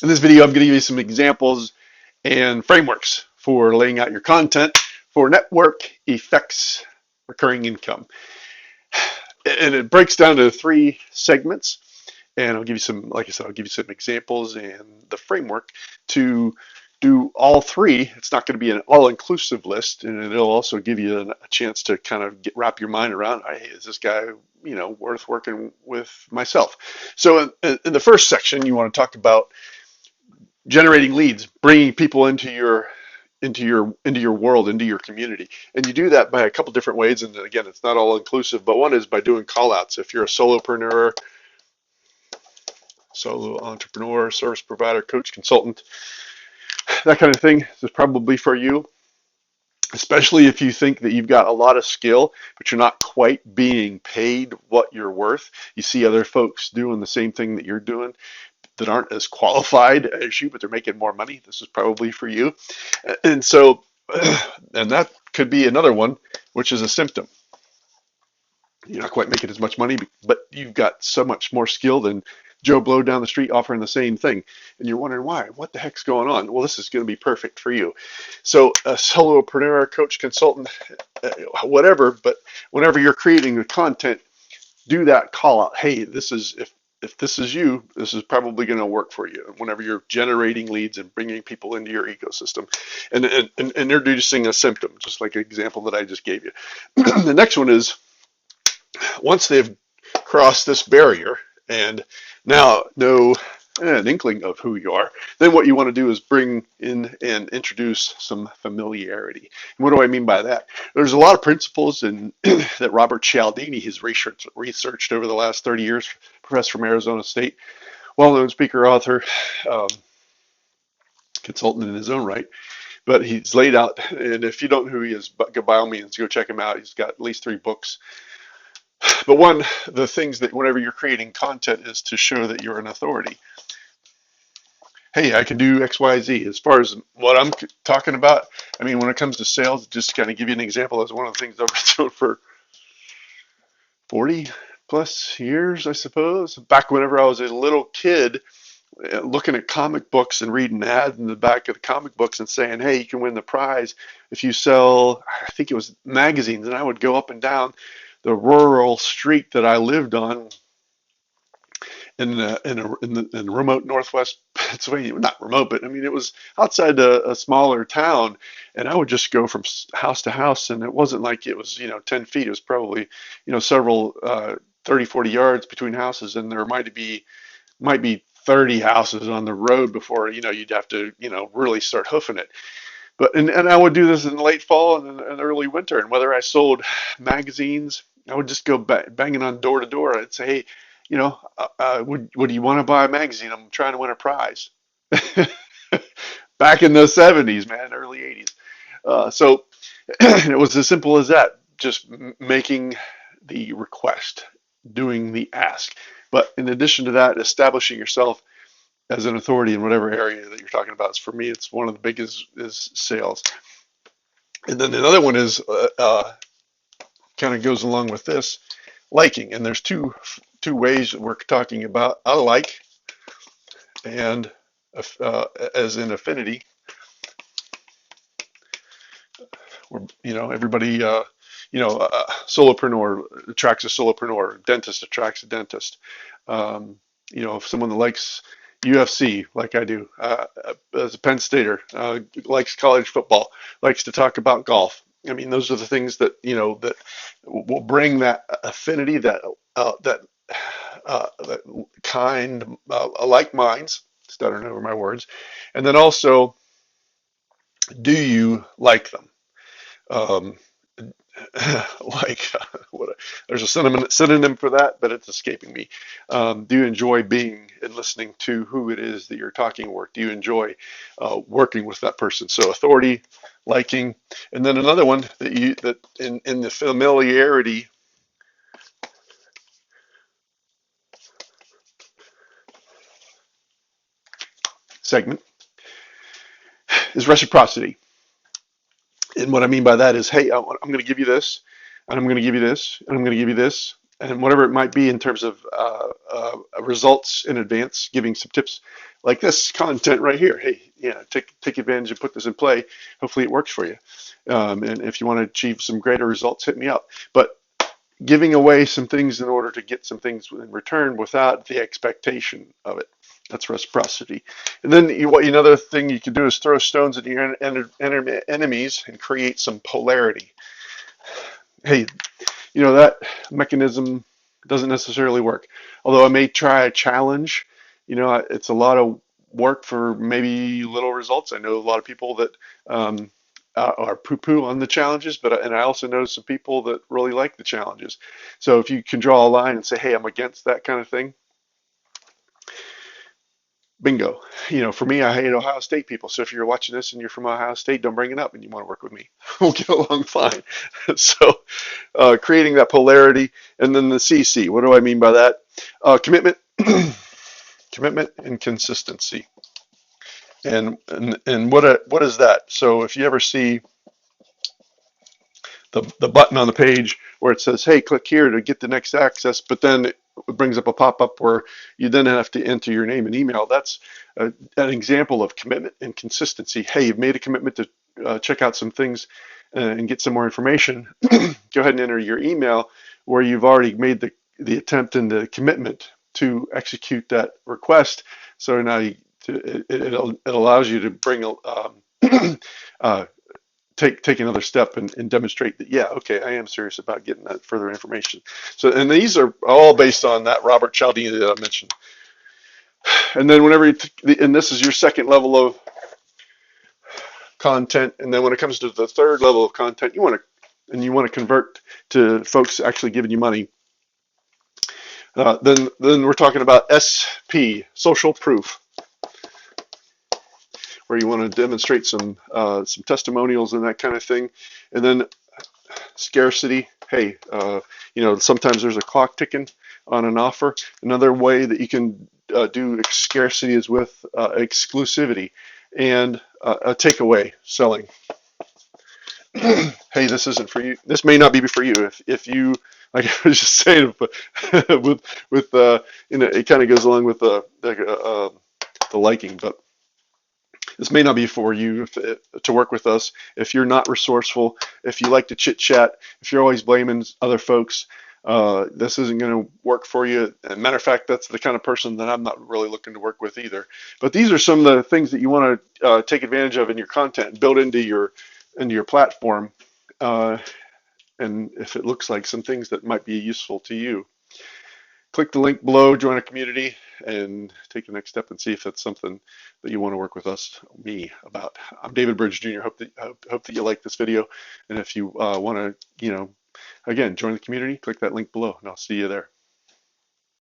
In this video, I'm going to give you some examples and frameworks for laying out your content for network effects recurring income. And it breaks down to 3 segments. And I'll give you some, like I said, I'll give you some examples and the framework to do all 3. It's not going to be an all-inclusive list, and it'll also give you a chance to kind of wrap your mind around, hey, is this guy, worth working with myself? So in the first section, you want to talk about generating leads, bringing people into your world, into your community. And you do that by a couple different ways. And again, it's not all inclusive, but one is by doing call outs. If you're a solopreneur, solo entrepreneur, service provider, coach, consultant, that kind of thing, this is probably for you, especially if you think that you've got a lot of skill, but you're not quite being paid what you're worth. You see other folks doing the same thing that you're doing that aren't as qualified as you, but they're making more money. This is probably for you. And so, and that could be another one, which is a symptom. You're not quite making as much money, but you've got so much more skill than Joe Blow down the street offering the same thing. And you're wondering why. What the heck's going on? Well, this is going to be perfect for you. So a solopreneur, coach, consultant, whatever, but whenever you're creating the content, do that call out. Hey, this is if this is you, this is probably going to work for you. Whenever you're generating leads and bringing people into your ecosystem, and introducing a symptom, just like an example that I just gave you. The next one is once they've crossed this barrier and now know an inkling of who you are, then what you want to do is bring in and introduce some familiarity. And what do I mean by that? There's a lot of principles that Robert Cialdini has researched over the last 30 years, professor from Arizona State, well-known speaker, author, um, consultant in his own right. But he's laid out, and if you don't know who he is, by all means, go check him out. He's got at least 3 books. But one of the things that whenever you're creating content is to show that you're an authority. Hey, I can do X, Y, Z. As far as what I'm talking about, I mean, when it comes to sales, just to kind of give you an example, that's one of the things I've been doing for 40 plus years, I suppose. Back whenever I was a little kid, looking at comic books and reading ads in the back of the comic books and saying, hey, you can win the prize if you sell, I think it was magazines. And I would go up and down the rural street that I lived on in remote northwest Pennsylvania. Not remote, but I mean, it was outside a smaller town. And I would just go from house to house. And it wasn't like it was, 10 feet. It was probably, several 30, 40 yards between houses. And there might be 30 houses on the road before, you'd have to, really start hoofing it. But and I would do this in the late fall and early winter. And whether I sold magazines, I would just go banging on door to door. I'd say, hey, would you want to buy a magazine? I'm trying to win a prize. Back in the 70s, man, early 80s. So it was as simple as that, just making the request, doing the ask. But in addition to that, establishing yourself as an authority in whatever area that you're talking about. For me, it's one of the biggest is sales. And then another one is kind of goes along with this, liking. And there's two ways that we're talking about. I like, and as in affinity, where everybody solopreneur attracts a solopreneur, dentist attracts a dentist. If someone that likes UFC like I do, as a Penn Stater, likes college football, likes to talk about golf. I mean, those are the things that that will bring that affinity, that kind, like minds. Stuttering over my words, and then also, do you like them? Um, like there's a synonym for that, but it's escaping me. Do you enjoy being and listening to who it is that you're talking with? Do you enjoy working with that person? So authority, liking, and then another one that in the familiarity segment is reciprocity. And what I mean by that is, hey, I'm going to give you this, and I'm going to give you this, and I'm going to give you this. and whatever it might be in terms of results in advance, giving some tips like this content right here. Hey, take advantage and put this in play. Hopefully it works for you. And if you want to achieve some greater results, hit me up. But giving away some things in order to get some things in return without the expectation of it. That's reciprocity. And then another thing you can do is throw stones at your enemies and create some polarity. Hey, that mechanism doesn't necessarily work. Although I may try a challenge, it's a lot of work for maybe little results. I know a lot of people that are poo-poo on the challenges, and I also know some people that really like the challenges. So if you can draw a line and say, hey, I'm against that kind of thing, bingo. For me, I hate Ohio State people. So if you're watching this and you're from Ohio State, don't bring it up and you want to work with me. We'll get along fine. So creating that polarity. And then the CC, what do I mean by that? Commitment, commitment and consistency. And what is that? So if you ever see the button on the page where it says, hey, click here to get the next access, but then it brings up a pop-up where you then have to enter your name and email. That's an example of commitment and consistency. Hey, you've made a commitment to check out some things and get some more information. Go ahead and enter your email where you've already made the attempt and the commitment to execute that request. So now it allows you to bring take another step and demonstrate that, yeah, okay, I am serious about getting that further information. So, and these are all based on that Robert Cialdini that I mentioned. And then and this is your second level of content. And then when it comes to the third level of content, you want to convert to folks actually giving you money. Then we're talking about SP, social proof, where you want to demonstrate some testimonials and that kind of thing. And then scarcity. Hey, sometimes there's a clock ticking on an offer. Another way that you can do scarcity is with exclusivity and a takeaway selling. Hey, this isn't for you. This may not be for you. If you, like I was just saying, with it kind of goes along with the liking, but this may not be for you to work with us if you're not resourceful, if you like to chit chat, if you're always blaming other folks. This isn't going to work for you. As a matter of fact, that's the kind of person that I'm not really looking to work with either. But these are some of the things that you want to take advantage of in your content, build into your platform, and if it looks like some things that might be useful to you. Click the link below, join a community, and take the next step and see if that's something that you want to work with me about. I'm David Bridge Jr. Hope that you like this video, and if you want to, again, join the community, click that link below, and I'll see you there.